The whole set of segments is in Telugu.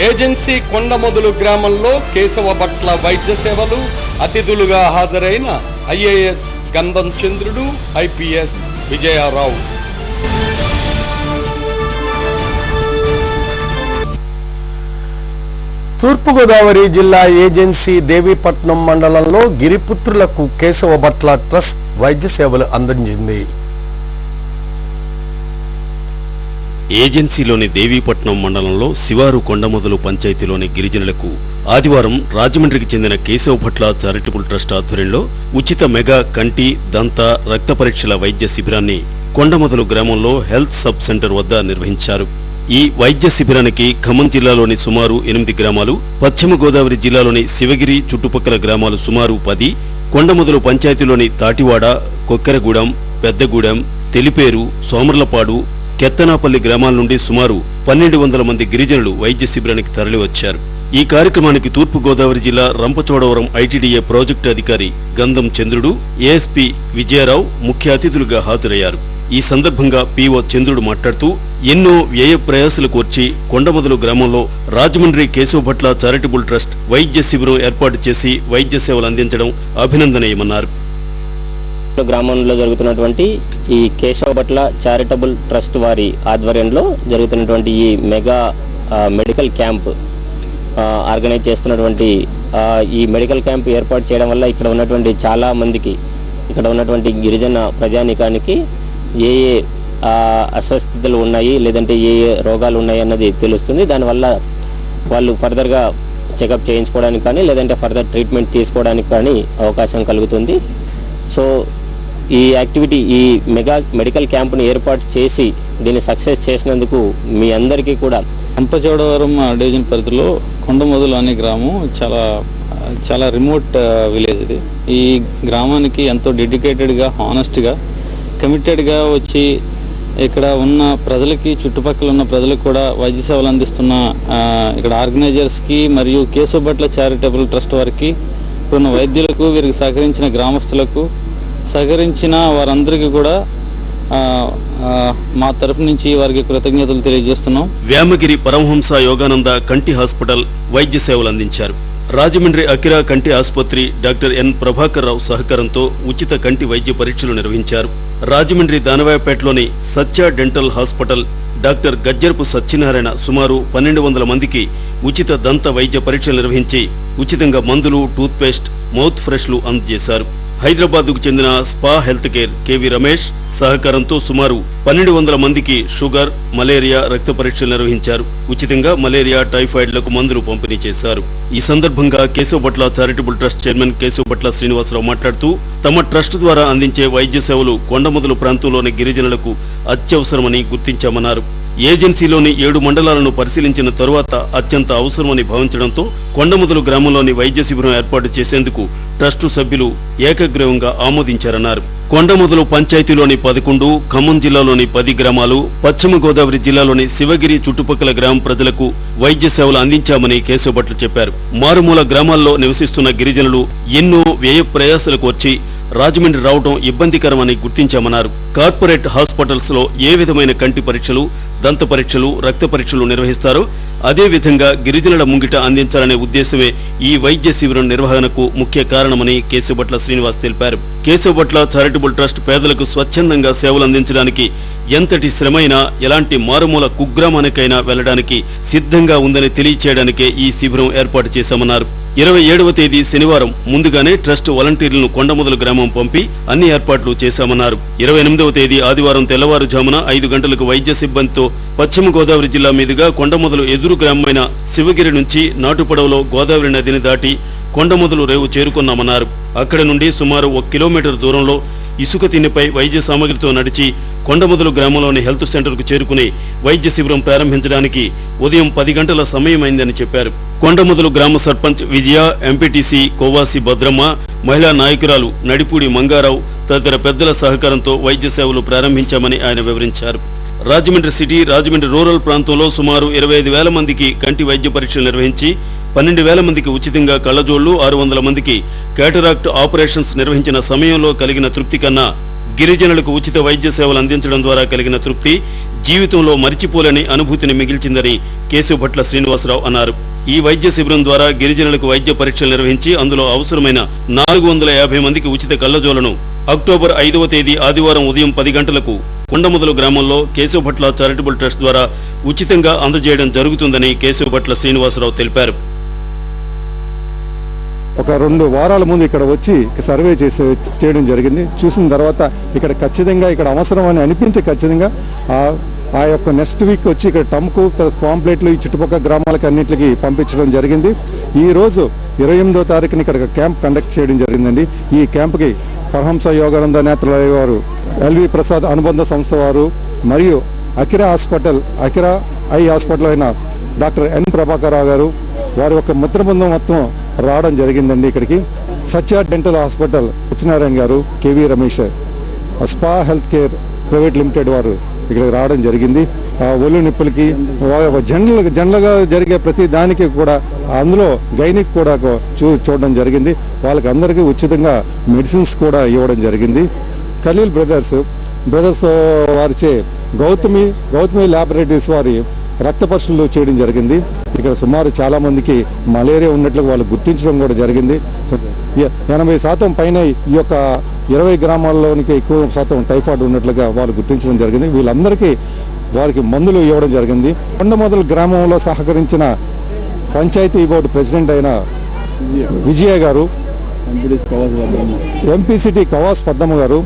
ఏజెన్సీ కొండమొదలు గ్రామంలో కేశవ భట్ల వైద్య సేవలు అతిథులుగా హాజరైన ఐఏఎస్ గంధం చంద్రుడు, ఐపీఎస్ విజయారావు. తూర్పుగోదావరి జిల్లా ఏజెన్సీ దేవీపట్నం మండలంలో గిరిపుత్రులకు కేశవ భట్ల ట్రస్ట్ వైద్య సేవలు అందించింది. ఏజెన్సీలోని దేవీపట్నం మండలంలో శివారు కొండమొదలు పంచాయతీలోని గిరిజనులకు ఆదివారం రాజమండ్రికి చెందిన కేశవ భట్ల చారిటబుల్ ట్రస్ట్ ఆధ్వర్యంలో ఉచిత మెగా కంటి, దంత, రక్త పరీక్షల వైద్య శిబిరాన్ని కొండమొదలు గ్రామంలో హెల్త్ సబ్ సెంటర్ వద్ద నిర్వహించారు. ఈ వైద్య శిబిరానికి ఖమ్మం జిల్లాలోని సుమారు 8 గ్రామాలు, పశ్చిమ గోదావరి జిల్లాలోని శివగిరి చుట్టుపక్కల గ్రామాలు సుమారు 10, కొండమొదలు పంచాయతీలోని తాటివాడ, కొక్కెరగూడెం, పెద్దగూడెం, తెలిపేరు, సోమర్లపాడు, కెత్తనాపల్లి గ్రామాల నుండి సుమారు 1200 మంది గిరిజనులు వైద్య శిబిరానికి తరలివచ్చారు. ఈ కార్యక్రమానికి తూర్పు గోదావరి జిల్లా రంపచోడవరం ఐటీడీఏ ప్రాజెక్టు అధికారి గంధం చంద్రుడు, ఏఎస్పీ విజయారావు ముఖ్య అతిథులుగా హాజరయ్యారు. ఈ సందర్భంగా పీఓ చంద్రుడు మాట్లాడుతూ ఎన్నో వ్యయ ప్రయాసాలు కోర్చి కొండమొదలు గ్రామంలో రాజమండ్రి కేశవ భట్ల చారిటబుల్ ట్రస్ట్ వైద్య శిబిరం ఏర్పాటు చేసి వైద్య సేవలు అందించడం అభినందనీయమన్నారు. గ్రామంలో జరుగుతున్నటువంటి ఈ కేశవ భట్ల చారిటబుల్ ట్రస్ట్ వారి ఆధ్వర్యంలో జరుగుతున్నటువంటి ఈ మెగా మెడికల్ క్యాంప్ ఆర్గనైజ్ చేస్తున్నటువంటి ఈ మెడికల్ క్యాంప్ ఏర్పాటు చేయడం వల్ల ఇక్కడ ఉన్నటువంటి చాలా మందికి, ఇక్కడ ఉన్నటువంటి గిరిజన ప్రజానీకానికి ఏ ఏ అస్వస్థతలు ఉన్నాయి, లేదంటే ఏ ఏ రోగాలు ఉన్నాయి అన్నది తెలుస్తుంది. దానివల్ల వాళ్ళు ఫర్దర్గా చెకప్ చేయించుకోవడానికి కానీ, లేదంటే ఫర్దర్ ట్రీట్మెంట్ తీసుకోవడానికి కానీ అవకాశం కలుగుతుంది. సో ఈ యాక్టివిటీ, ఈ మెగా మెడికల్ క్యాంప్ని ఏర్పాటు చేసి దీన్ని సక్సెస్ చేసినందుకు మీ అందరికీ కూడా. రంపచోడవరం డివిజన్ పరిధిలో కొండమొదలు అనే గ్రామం చాలా రిమోట్ విలేజ్. ఇది ఈ గ్రామానికి ఎంతో డెడికేటెడ్గా, హానెస్ట్గా, కమిటెడ్గా వచ్చి ఇక్కడ ఉన్న ప్రజలకి, చుట్టుపక్కల ఉన్న ప్రజలకు కూడా వైద్య సేవలు అందిస్తున్న ఇక్కడ ఆర్గనైజర్స్కి మరియు కేశవ భట్ల చారిటబుల్ ట్రస్ట్ వారికి, ఇప్పుడున్న వైద్యులకు, వీరికి సహకరించిన గ్రామస్తులకు, సహకరించిన వారందరికీ కూడా మా తరఫు నుంచి వారికి కృతజ్ఞతలు తెలియజేస్తున్నాం. వ్యామగిరి పరమహంస యోగానంద కంటి హాస్పిటల్ వైద్య సేవలు అందించారు. రాజమండ్రి అకిరా కంటి ఆసుపత్రి డాక్టర్ ఎన్ ప్రభాకర్ రావు సహకారంతో ఉచిత కంటి వైద్య పరీక్షలు నిర్వహించారు. రాజమండ్రి దానవాయపేటలోని Satya dental hospital doctor Gajjarapu Satyanarayana సుమారు 1200 మందికి ఉచిత దంత వైద్య పరీక్షలు నిర్వహించి ఉచితంగా మందులు, టూత్పేస్ట్, మౌత్ ఫ్రెష్లు అందజేశారు. హైదరాబాద్కు చెందిన spa health care K V Ramesh సహకారంతో సుమారు 1200 మందికి షుగర్, మలేరియా రక్త పరీక్షలు నిర్వహించారు. ఉచితంగా మలేరియా, టైఫాయిడ్లకు మందులు పంపిణీ చేశారు. ఈ సందర్భంగా Kesava Bhatla charitable trust chairman Kesava Bhatla Srinivasarao మాట్లాడుతూ తమ ట్రస్ట్ ద్వారా అందించే వైద్య సేవలు కొండమొదలు ప్రాంతంలోని గిరిజనులకు అత్యవసరమని గుర్తించామన్నారు. ఏజెన్సీలోని 7 మండలాలను పరిశీలించిన తరువాత అత్యంత అవసరమని భావించడంతో కొండమొదలు గ్రామంలోని వైద్య శిబిరం ఏర్పాటు చేసేందుకు ట్రస్టు సభ్యులు ఏకగ్రీవంగా ఆమోదించారన్నారు. కొండమొదలు పంచాయతీలోని 11, ఖమ్మం జిల్లాలోని 10 గ్రామాలు, పశ్చిమ గోదావరి జిల్లాలోని శివగిరి చుట్టుపక్కల గ్రామ ప్రజలకు వైద్య సేవలు అందించామని కేశవ భట్ల చెప్పారు. మారుమూల గ్రామాల్లో నివసిస్తున్న గిరిజనులు ఎన్నో వ్యయ ప్రయాసాలు కోర్చి రాజమండ్రి రావడం ఇబ్బందికరమని గుర్తించామన్నారు. కార్పొరేట్ హాస్పిటల్స్ లో ఏ విధమైన కంటి పరీక్షలు, దంత పరీక్షలు, రక్త పరీక్షలు నిర్వహిస్తారో అదే విధంగా గిరిజనుల ముంగిట అందించాలనే ఉద్దేశమే ఈ వైద్య శిబిరం నిర్వహణకు ముఖ్య కారణమని కేశవ భట్ల శ్రీనివాస్ తెలిపారు. కేశవ భట్ల చారిటబుల్ ట్రస్ట్ పేదలకు స్వచ్ఛందంగా సేవలు అందించడానికి ఎంతటి శ్రమైనా, ఎలాంటి మారుమూల కుగ్రామానికైనా వెళ్లడానికి సిద్ధంగా ఉందని తెలియచేయడానికే ఈ శిబిరం ఏర్పాటు చేశామన్నారు. 27వ తేదీ శనివారం ముందుగానే ట్రస్ట్ వాలంటీర్లను కొండమొదలు గ్రామం పంపి అన్ని ఏర్పాట్లు చేశామన్నారు. 28వ తేదీ ఆదివారం తెల్లవారుజామున 5 గంటలకు వైద్య సిబ్బందితో పశ్చిమ గోదావరి జిల్లా మీదుగా కొండమొదలు ఎదురు గ్రామమైన శివగిరి నుంచి నాటుపడవలో గోదావరి నదిని దాటి కొండమొదలు రేవు చేరుకున్నామన్నారు. అక్కడి నుండి సుమారు 1 కిలోమీటర్ దూరంలో ఇసుక తిన్నెపై వైద్య సామగ్రితో నడిచి కొండమొదలు గ్రామంలోని హెల్త్ సెంటర్కు చేరుకుని వైద్య శిబిరం ప్రారంభించడానికి ఉదయం 10 గంటల సమయమైందని చెప్పారు. కొండమొదలు గ్రామ సర్పంచ్ విజయ, ఎంపీటీసీ కోవాసి భద్రమ్మ, మహిళా నాయకురాలు నడిపూడి మంగారావు తదితర పెద్దల సహకారంతో వైద్య సేవలు ప్రారంభించామని ఆయన వివరించారు. రాజమండ్రి సిటీ, రాజమండ్రి రూరల్ ప్రాంతంలో సుమారు 25,000 మందికి కంటి వైద్య పరీక్షలు నిర్వహించి 12,000 మందికి ఉచితంగా కళ్లజోళ్లు, 600 మందికి క్యాటరాక్ట్ ఆపరేషన్స్ నిర్వహించిన సమయంలో కలిగిన తృప్తి కన్నా గిరిజనులకు ఉచిత వైద్య సేవలు అందించడం ద్వారా కలిగిన తృప్తి జీవితంలో మరిచిపోలేని అనుభూతిని మిగిల్చిందని కేశవభట్ల శ్రీనివాసరావు అన్నారు. ఈ వైద్య శిబిరం ద్వారా గిరిజనులకు వైద్య పరీక్షలు నిర్వహించి అందులో అవసరమైన 450 మందికి ఉచిత కళ్లజోలను అక్టోబర్ 5వ తేదీ ఆదివారం ఉదయం 10 గంటలకు కొండమొదలు గ్రామంలో కేశవభట్ల చారిటబుల్ ట్రస్ట్ ద్వారా ఉచితంగా అందజేయడం జరుగుతుందని కేశవభట్ల శ్రీనివాసరావు తెలిపారు. ఒక 2 వారాల ముందు ఇక్కడ వచ్చి సర్వే చేయడం జరిగింది. చూసిన తర్వాత ఇక్కడ ఖచ్చితంగా ఇక్కడ అవసరం అని అనిపించి ఖచ్చితంగా ఆ యొక్క నెక్స్ట్ వీక్ వచ్చి ఇక్కడ టమ్కు పాంప్లెట్లు ఈ చుట్టుపక్కల గ్రామాలకు అన్నింటికి పంపించడం జరిగింది. ఈ రోజు 28వ తారీఖున ఇక్కడ క్యాంప్ కండక్ట్ చేయడం జరిగిందండి. ఈ క్యాంప్కి పరహంస యోగానంద నేత్రాలయ వారు, ఎల్వి ప్రసాద్ అనుబంధ సంస్థ వారు మరియు అకిరా ఐ హాస్పిటల్ అయిన డాక్టర్ ఎన్ ప్రభాకర్ రావు గారు వారి యొక్క మిత్ర బృందం మొత్తం రావడం జరిగిందండి. ఇక్కడికి సత్య డెంటల్ హాస్పిటల్ సత్యనారాయణ గారు, KV Ramesh, spa health care private limited వారు ఇక్కడికి రావడం జరిగింది. ఒళ్ళు నిప్పులకి జనరల్గా జరిగే ప్రతి దానికి కూడా అందులో గైనిక్ కూడా చూడడం జరిగింది. వాళ్ళకి అందరికీ ఉచితంగా మెడిసిన్స్ కూడా ఇవ్వడం జరిగింది. ఖలీల్ బ్రదర్స్ వారిచే గౌతమి ల్యాబొరేటరీస్ వారి రక్త పరీక్షలు చేయడం జరిగింది. ఇక్కడ సుమారు చాలా మందికి మలేరియా ఉన్నట్లు వాళ్ళు గుర్తించడం కూడా జరిగింది. 80% పైన ఈ యొక్క 20 గ్రామాల్లోనికి ఎక్కువ శాతం టైఫాయిడ్ ఉన్నట్లుగా వాళ్ళు గుర్తించడం జరిగింది. వీళ్ళందరికీ వారికి మందులు ఇవ్వడం జరిగింది. కొండమొదలు గ్రామంలో సహకరించిన పంచాయతీ బోర్డు ప్రెసిడెంట్ అయిన విజయ గారు, ఎంపీసీటీ కవాస్ పద్మమ్మ గారు,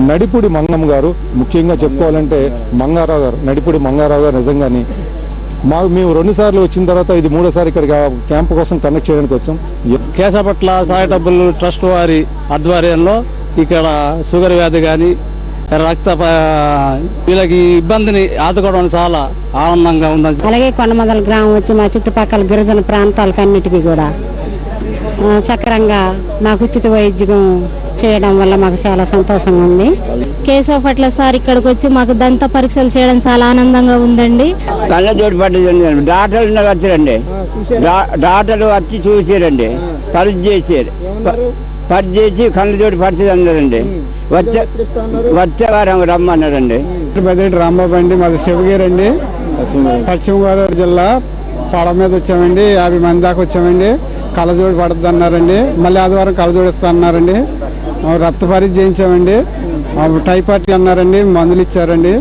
నడిపూడి మంగమ్మ గారు, ముఖ్యంగా చెప్పుకోవాలంటే నడిపూడి మంగారావు గారు నిజంగానే మేము 2 సార్లు వచ్చిన తర్వాత ఇది 3వ సారి ఇక్కడ క్యాంప్ కోసం కండక్ట్ చేయడానికి వచ్చాం. కేశవభట్ల చారిటబుల్ ట్రస్ట్ వారి ఆధ్వర్యంలో ఇక్కడ షుగర్ వ్యాధి కానీ వీళ్ళకి ఇబ్బందిని ఆదుకోవడం చాలా ఆనందంగా ఉంది. అలాగే కొండమొదల గ్రామం వచ్చి మా చుట్టుపక్కల గిరిజన ప్రాంతాలకు అన్నిటికీ కూడా సక్రంగా మాకు ఉచిత వైద్యం చేయడం వల్ల మాకు చాలా సంతోషంగా ఉంది. కేశవభట్ల సార్ ఇక్కడికి వచ్చి మాకు దంత పరీక్షలు చేయడం చాలా ఆనందంగా ఉందండి. కళ్ళజోడు పట్టిందండి, డాక్టర్లు వచ్చారండి, డాక్టర్లు వచ్చి చూసారండి, పరీక్ష చేసి కళ్ళజోడు పడుతుంది అన్నారండి. వచ్చే వారం రమ్మన్నారండి. పెద్దరెడ్డి రాంబాబు అండి, మాది శివగిరి అండి, పశ్చిమ గోదావరి జిల్లా. పడవ మీద వచ్చామండి, 50 మంది దాకా వచ్చామండి. కళ్ళజోడు పడుతుంది అన్నారండి. మళ్ళీ ఆదివారం కళ్ళజోడు ఇస్తా అన్నారండి. రక్త పరీక్ష చేయించామండి. టైఫాయిడ్ అన్నారండి, మందులు ఇచ్చారండి.